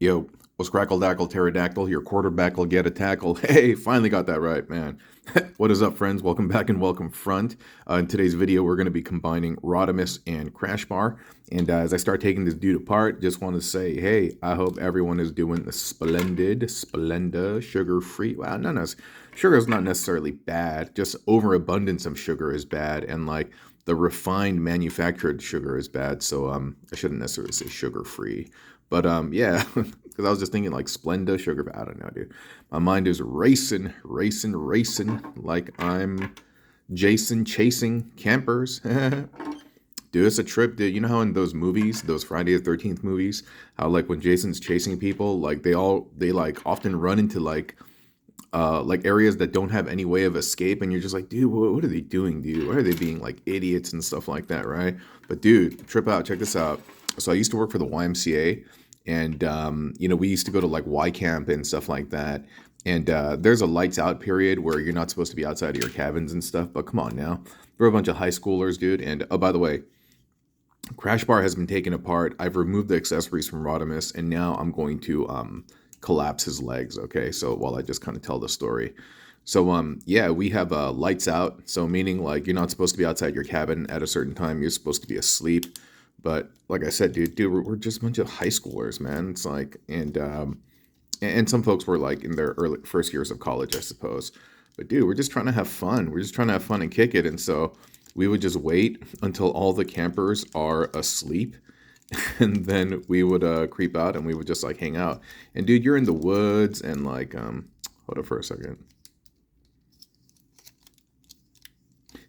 Yo, what's crackle dackle pterodactyl? Your quarterback will get a tackle. Hey, finally got that right, man. What is up, friends? Welcome back and welcome front. In today's video, we're going to be combining Rodimus and Crashbar. And as I start taking this dude apart, just want to say, hey, I hope everyone is doing the Splenda, sugar-free. Well, no, sugar is not necessarily bad. Just overabundance of sugar is bad, and like the refined manufactured sugar is bad. So I shouldn't necessarily say sugar-free. But yeah, because I was just thinking like Splenda, sugar, but I don't know, dude. My mind is racing, like I'm Jason chasing campers. Dude, it's a trip, dude. You know how in those movies, those Friday the 13th movies, how like when Jason's chasing people, like they like often run into like areas that don't have any way of escape, and you're just like, dude, what are they doing, dude? Why are they being like idiots and stuff like that, right? But dude, trip out, check this out. So I used to work for the YMCA, and we used to go to like Y camp and stuff like that. And there's a lights out period where you're not supposed to be outside of your cabins and stuff. But come on now, we're a bunch of high schoolers, dude. And oh, by the way, Crashbar has been taken apart. I've removed the accessories from Rodimus, and now I'm going to collapse his legs. Okay, so while I just kind of tell the story. So yeah, we have lights out. So meaning like you're not supposed to be outside your cabin at a certain time. You're supposed to be asleep. But like I said, dude, we're just a bunch of high schoolers, man. It's like, and some folks were like in their early first years of college, I suppose. But dude, we're just trying to have fun. We're just trying to have fun and kick it. And so we would just wait until all the campers are asleep, and then we would creep out and we would just like hang out. And dude, you're in the woods and like hold up for a second.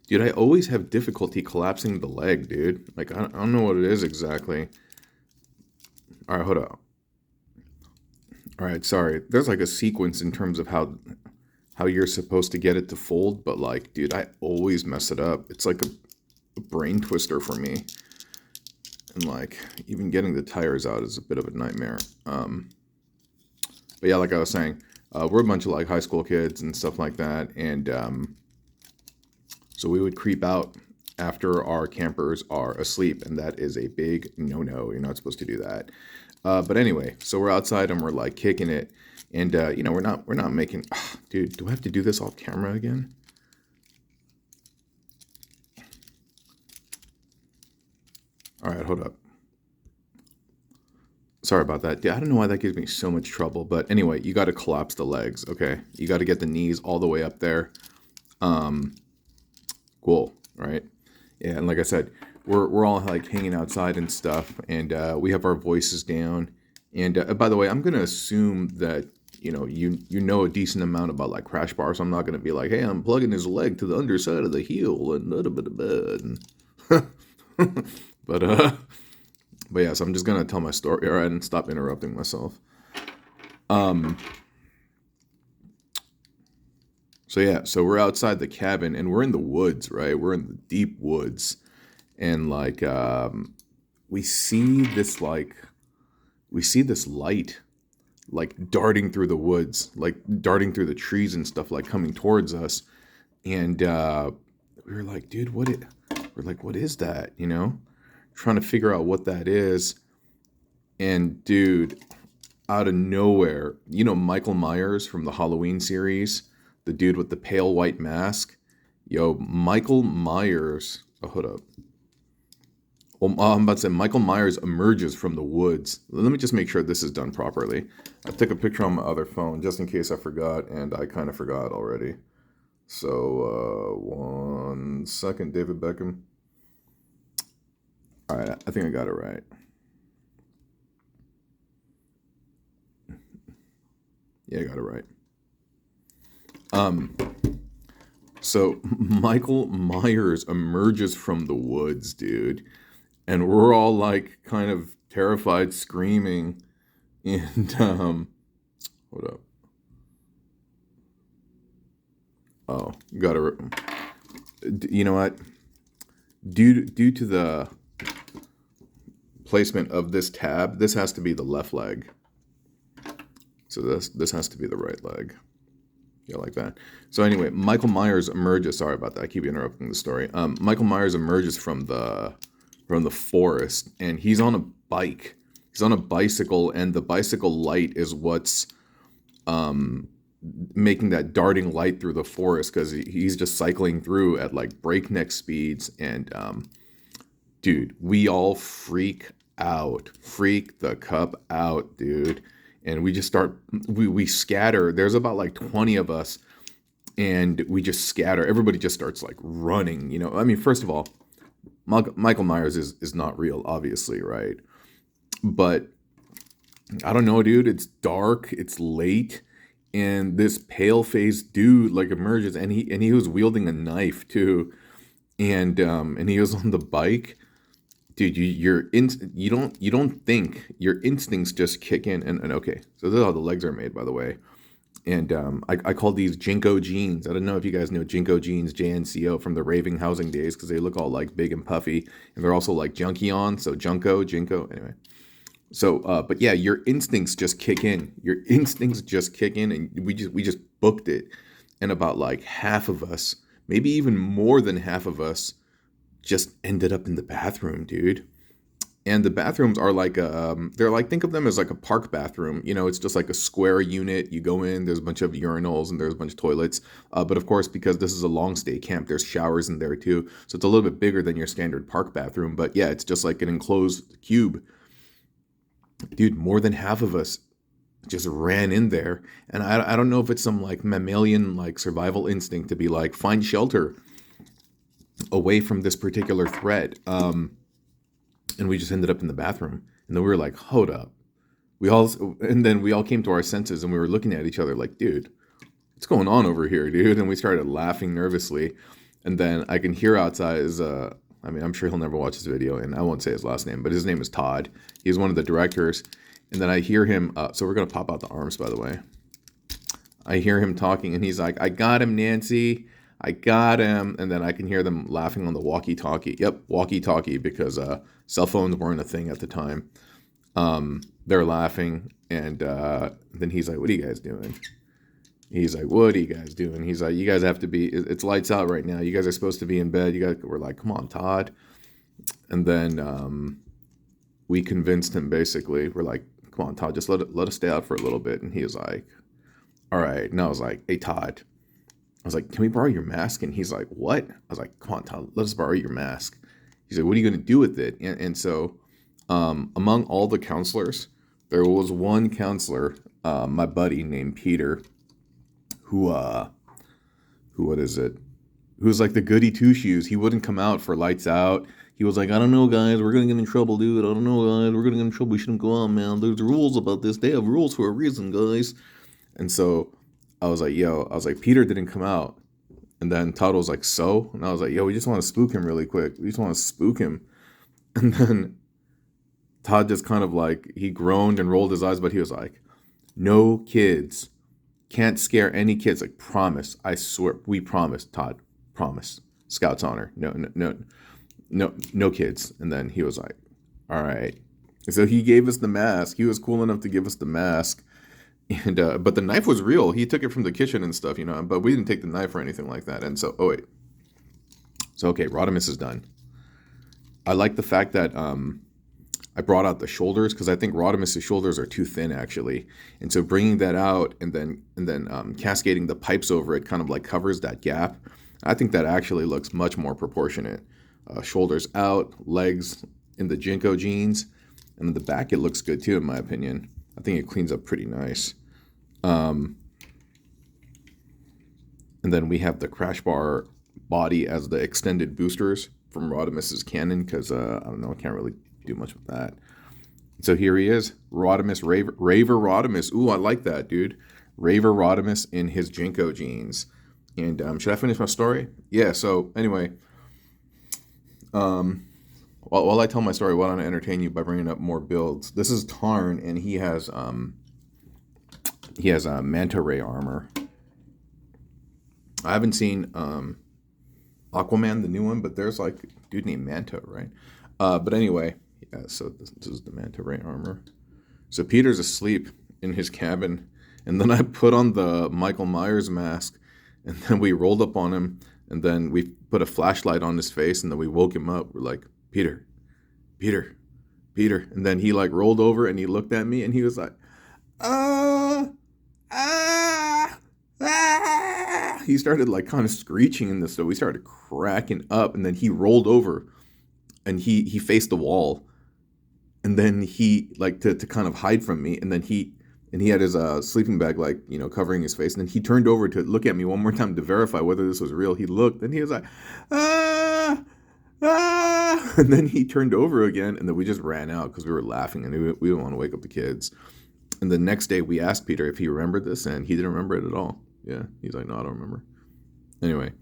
Dude, I always have difficulty collapsing the leg, dude. Like, I don't know what it is exactly. All right, hold up. All right, sorry. There's like a sequence in terms of how you're supposed to get it to fold, but like, dude, I always mess it up. It's like a brain twister for me. And like, even getting the tires out is a bit of a nightmare. But yeah, like I was saying, we're a bunch of like high school kids and stuff like that, and so we would creep out after our campers are asleep, and that is a big no-no. You're not supposed to do that. But anyway, so we're outside and we're like kicking it, and we're not making. Dude, do I have to do this off camera again? All right, hold up. Sorry about that. Dude, I don't know why that gives me so much trouble, but anyway, you got to collapse the legs. Okay, you got to get the knees all the way up there. Cool, right? Yeah, and like I said, we're all like hanging outside and stuff, and we have our voices down. And by the way, I'm gonna assume that you know a decent amount about like Crashbar, so I'm not gonna be like, hey, I'm plugging his leg to the underside of the heel and but yeah, so I'm just gonna tell my story, all right, and stop interrupting myself. So yeah, so we're outside the cabin and we're in the woods, right? We're in the deep woods, and like we see this light like darting through the woods, like darting through the trees and stuff, like coming towards us. And we were like, dude, what is that? Trying to figure out what that is. And dude, out of nowhere, Michael Myers from the Halloween series, the dude with the pale white mask. Yo, Michael Myers. Oh, hold up. Well, I'm about to say Michael Myers emerges from the woods. Let me just make sure this is done properly. I took a picture on my other phone just in case I forgot, and I kind of forgot already. So, 1 second, David Beckham. All right, I think I got it right. Yeah, I got it right. So Michael Myers emerges from the woods, dude, and we're all like kind of terrified, screaming, and hold up. Oh, got it. You know what? Due to the placement of this tab, this has to be the left leg. So this has to be the right leg. Yeah, like that. So anyway, Michael Myers emerges. Sorry about that. I keep interrupting the story. Michael Myers emerges from the forest, and he's on a bike, He's on a bicycle, and the bicycle light is what's making that darting light through the forest, because he's just cycling through at like breakneck speeds. And dude, we all freak the cup out, dude. And we just start, we scatter. There's about like 20 of us, and we just scatter. Everybody just starts like running, you know. I mean, first of all, Michael Myers is not real, obviously, right? But I don't know, dude. It's dark, it's late, and this pale-faced dude like emerges, and he was wielding a knife too, and he was on the bike. Dude, you don't think, your instincts just kick in. And okay, so this is how the legs are made, by the way. And I call these Jinko jeans. I don't know if you guys know Jinko jeans, JNCO, from the raving housing days, because they look all like big and puffy, and they're also like junky on, so Jinko. Anyway, so but yeah, your instincts just kick in. And we just booked it, and about like half of us, maybe even more than half of us, just ended up in the bathroom, dude. And the bathrooms are like they're like, think of them as like a park bathroom. You know, it's just like a square unit. You go in, there's a bunch of urinals and there's a bunch of toilets. But of course, because this is a long stay camp, there's showers in there too. So it's a little bit bigger than your standard park bathroom. But yeah, it's just like an enclosed cube. Dude, more than half of us just ran in there. And I don't know if it's some like mammalian like survival instinct to be like, find shelter away from this particular threat. And we just ended up in the bathroom. And then we were like, hold up. And then we all came to our senses, and we were looking at each other like, dude, what's going on over here, dude? And we started laughing nervously. And then I can hear outside I mean, I'm sure he'll never watch this video, and I won't say his last name, but his name is Todd. He's one of the directors. And then I hear him, so we're going to pop out the arms, by the way. I hear him talking, and he's like, I got him, Nancy. I got him. And then I can hear them laughing on the walkie-talkie. Yep, walkie-talkie, because cell phones weren't a thing at the time. They're laughing, and then he's like, what are you guys doing? He's like, what are you guys doing? He's like, you guys have to be, it's lights out right now. You guys are supposed to be in bed. We're like, come on, Todd. And then we convinced him, basically. We're like, come on, Todd, just let us stay out for a little bit. And he was like, all right. And I was like, hey, Todd. I was like, can we borrow your mask? And he's like, what? I was like, come on, Todd, let us borrow your mask. He's like, what are you going to do with it? And so among all the counselors, there was one counselor, my buddy named Peter, who was like the goody two shoes. He wouldn't come out for lights out. He was like, I don't know, guys, we're going to get in trouble, dude. I don't know, guys, we're going to get in trouble. We shouldn't go out, man. There's rules about this. They have rules for a reason, guys. And so I was like, Peter didn't come out. And then Todd was like, so? And I was like, yo, we just want to spook him really quick. We just want to spook him. And then Todd just kind of like, he groaned and rolled his eyes, but he was like, no kids. Can't scare any kids. Like, promise. I swear. We promise, Todd. Promise. Scout's honor. No kids. And then he was like, all right. So he gave us the mask. He was cool enough to give us the mask. And but the knife was real. He took it from the kitchen and stuff, you know, but we didn't take the knife or anything like that. And so, okay, Rodimus is done. I like the fact that I brought out the shoulders, because I think Rodimus' shoulders are too thin, actually. And so bringing that out and then cascading the pipes over it kind of like covers that gap. I think that actually looks much more proportionate. Shoulders out, legs in the Jinko jeans, and in the back it looks good too, in my opinion. I think it cleans up pretty nice. And then we have the Crashbar body as the extended boosters from Rodimus's cannon, because I don't know, I can't really do much with that. So here he is, Rodimus, Raver Rodimus. Ooh, I like that, dude. Raver Rodimus in his Jinko jeans. And should I finish my story? Yeah, so anyway, while I tell my story, why don't I entertain you by bringing up more builds? This is Tarn, and he has manta ray armor. I haven't seen Aquaman, the new one, but there's like a dude named Manta, right? But anyway, yeah, so this is the manta ray armor. So Peter's asleep in his cabin, and then I put on the Michael Myers mask, and then we rolled up on him, and then we put a flashlight on his face, and then we woke him up. We're like, Peter, Peter. And then he like rolled over and he looked at me and he was like, ah, ah, ah. He started like kind of screeching in this, so we started cracking up, and then he rolled over and he faced the wall, and then he like to kind of hide from me, and then he had his sleeping bag like, you know, covering his face, and then he turned over to look at me one more time to verify whether this was real. He looked and he was like, ah, ah, and then he turned over again, and then we just ran out because we were laughing and we didn't want to wake up the kids. And the next day we asked Peter if he remembered this, and he didn't remember it at all. Yeah, he's like, no, I don't remember. Anyway,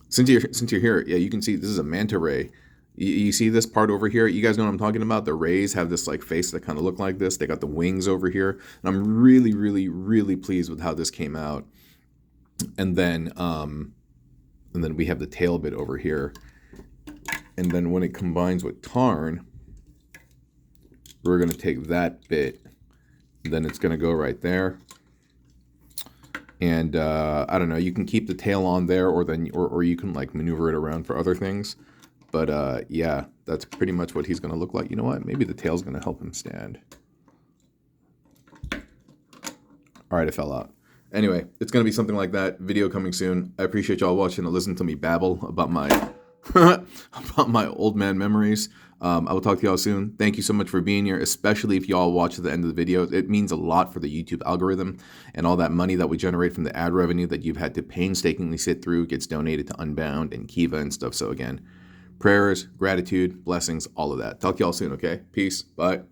since you're here, yeah, you can see this is a manta ray. You see this part over here? You guys know what I'm talking about? The rays have this like face that kind of look like this. They got the wings over here. And I'm really, really, really pleased with how this came out. And then we have the tail bit over here. And then when it combines with Tarn, we're going to take that bit, and then it's going to go right there. And I don't know, you can keep the tail on there, or you can like maneuver it around for other things. But yeah, that's pretty much what he's going to look like. You know what? Maybe the tail's going to help him stand. All right, it fell out. Anyway, it's going to be something like that. Video coming soon. I appreciate y'all watching and listening to me babble about my about my old man memories. I will talk to y'all soon. Thank you so much for being here, especially if y'all watch to the end of the video. It means a lot for the YouTube algorithm, and all that money that we generate from the ad revenue that you've had to painstakingly sit through gets donated to Unbound and Kiva and stuff. So again, prayers, gratitude, blessings, all of that. Talk to y'all soon, okay? Peace. Bye.